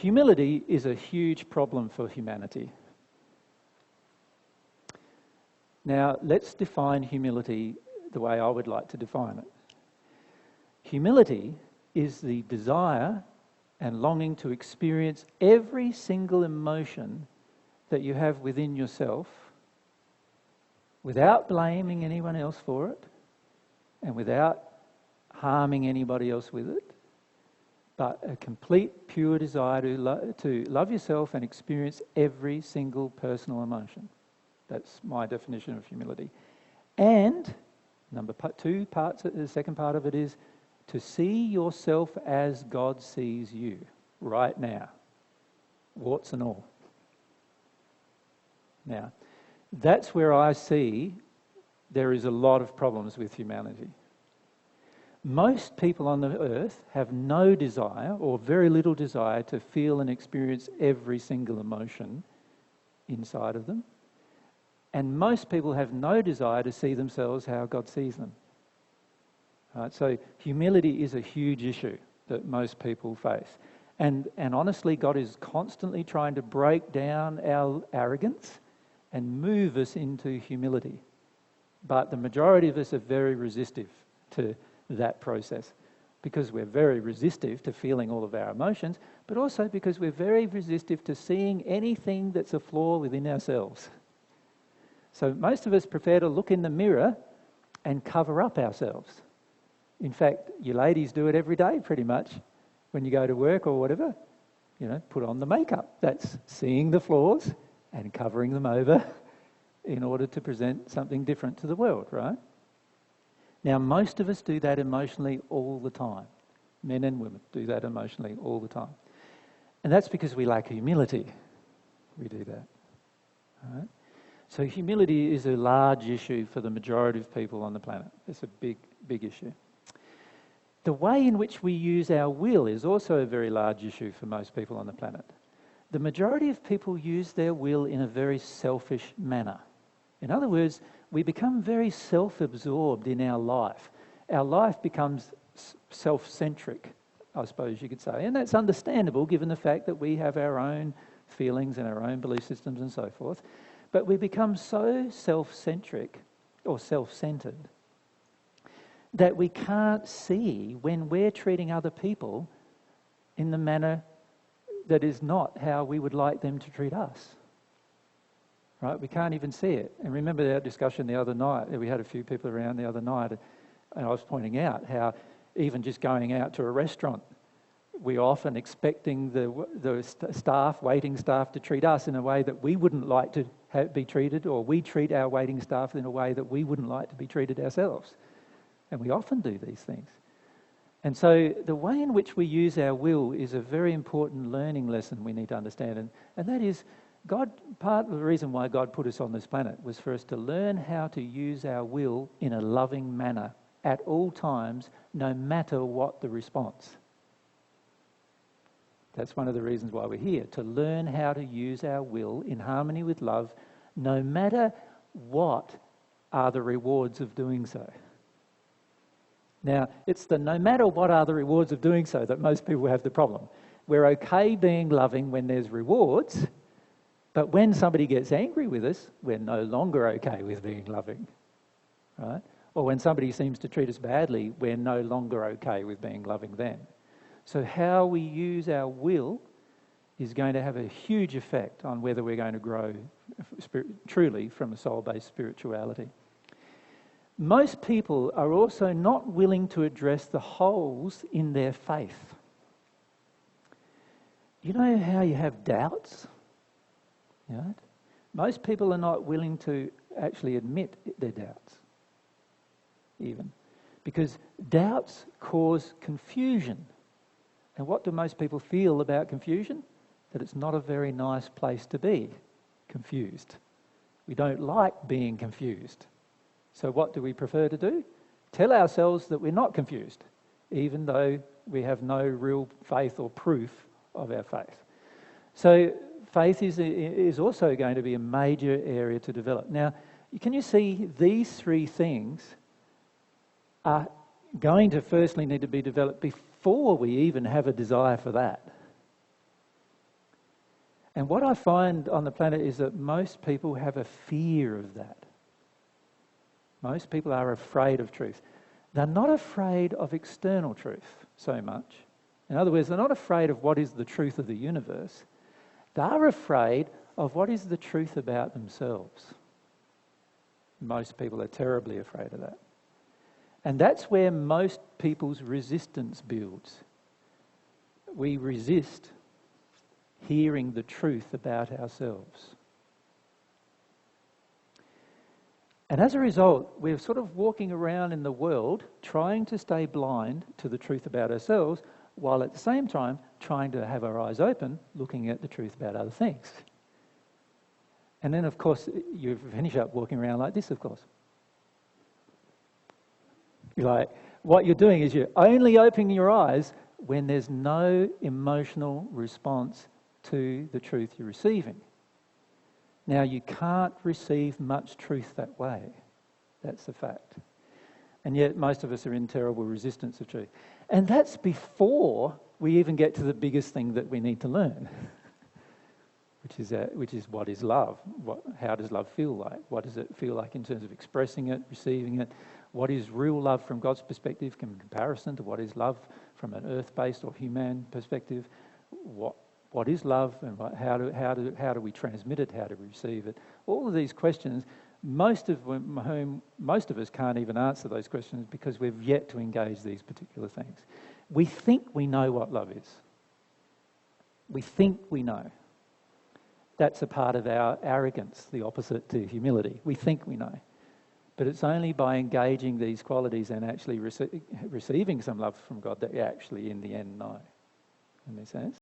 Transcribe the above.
Humility is a huge problem for humanity. Now, let's define humility the way I would like to define it. Humility is the desire and longing to experience every single emotion that you have within yourself without blaming anyone else for it and without harming anybody else with it, but a complete, pure desire to love yourself and experience every single personal emotion. That's my definition of humility. And the second part of it is to see yourself as God sees you right now, warts and all. Now, that's where I see there is a lot of problems with humanity. Most people on the earth have no desire or very little desire to feel and experience every single emotion inside of them. And most people have no desire to see themselves how God sees them. Right? So humility is a huge issue that most people face. And honestly, God is constantly trying to break down our arrogance and move us into humility. But the majority of us are very resistive to that process because we're very resistive to feeling all of our emotions, but also because we're very resistive to seeing anything that's a flaw within ourselves. So most of us prefer to look in the mirror and cover up ourselves. In fact, you ladies do it every day pretty much when you go to work or whatever. You know, put on the makeup. That's seeing the flaws and covering them over in order to present something different to the world, right? Now, most of us do that emotionally all the time. Men and women do that emotionally all the time. And that's because we lack humility. We do that. All right? So humility is a large issue for the majority of people on the planet. It's a big, big issue. The way in which we use our will is also a very large issue for most people on the planet. The majority of people use their will in a very selfish manner. In other words, we become very self-absorbed in our life. Our life becomes self-centric, I suppose you could say. And that's understandable given the fact that we have our own feelings and our own belief systems and so forth. But we become so self-centric or self-centered that we can't see when we're treating other people in the manner that is not how we would like them to treat us. Right? We can't even see it. And remember our discussion the other night, we had a few people around the other night, and I was pointing out how even just going out to a restaurant, we're often expecting the waiting staff to treat us in a way that we wouldn't like to be treated, or we treat our waiting staff in a way that we wouldn't like to be treated ourselves. And we often do these things. And so the way in which we use our will is a very important learning lesson we need to understand. And that is, part of the reason why God put us on this planet was for us to learn how to use our will in a loving manner at all times, no matter what the response. That's one of the reasons why we're here, to learn how to use our will in harmony with love, no matter what are the rewards of doing so. Now, it's the no matter what are the rewards of doing so that most people have the problem. We're okay being loving when there's rewards, but when somebody gets angry with us, we're no longer okay with being loving, right? Or when somebody seems to treat us badly, we're no longer okay with being loving then. So how we use our will is going to have a huge effect on whether we're going to grow truly from a soul-based spirituality. Most people are also not willing to address the holes in their faith. You know how you have doubts? Right? Most people are not willing to actually admit their doubts, even. Because doubts cause confusion. And what do most people feel about confusion? That it's not a very nice place to be confused. We don't like being confused. So what do we prefer to do? Tell ourselves that we're not confused, even though we have no real faith or proof of our faith. So faith is also going to be a major area to develop. Now, can you see these three things are going to firstly need to be developed before we even have a desire for that? And what I find on the planet is that most people have a fear of that. Most people are afraid of truth. They're not afraid of external truth so much. In other words, they're not afraid of what is the truth of the universe. They're afraid of what is the truth about themselves. Most people are terribly afraid of that. And that's where most people's resistance builds. We resist hearing the truth about ourselves. And as a result, we're sort of walking around in the world trying to stay blind to the truth about ourselves, while at the same time trying to have our eyes open, looking at the truth about other things. And then, of course, you finish up walking around like this, of course. What you're doing is you're only opening your eyes when there's no emotional response to the truth you're receiving. Now, you can't receive much truth that way. That's the fact. And yet most of us are in terrible resistance of truth. And that's before we even get to the biggest thing that we need to learn, which is what is love? How does love feel like? What does it feel like in terms of expressing it, receiving it? What is real love from God's perspective in comparison to what is love from an earth-based or human perspective? What is love, and how do we transmit it? How do we receive it? All of these questions, most of us can't even answer those questions because we've yet to engage these particular things. We think we know what love is. We think we know. That's a part of our arrogance, the opposite to humility. We think we know. But it's only by engaging these qualities and actually receiving some love from God that we actually, in the end, know. Does that make sense?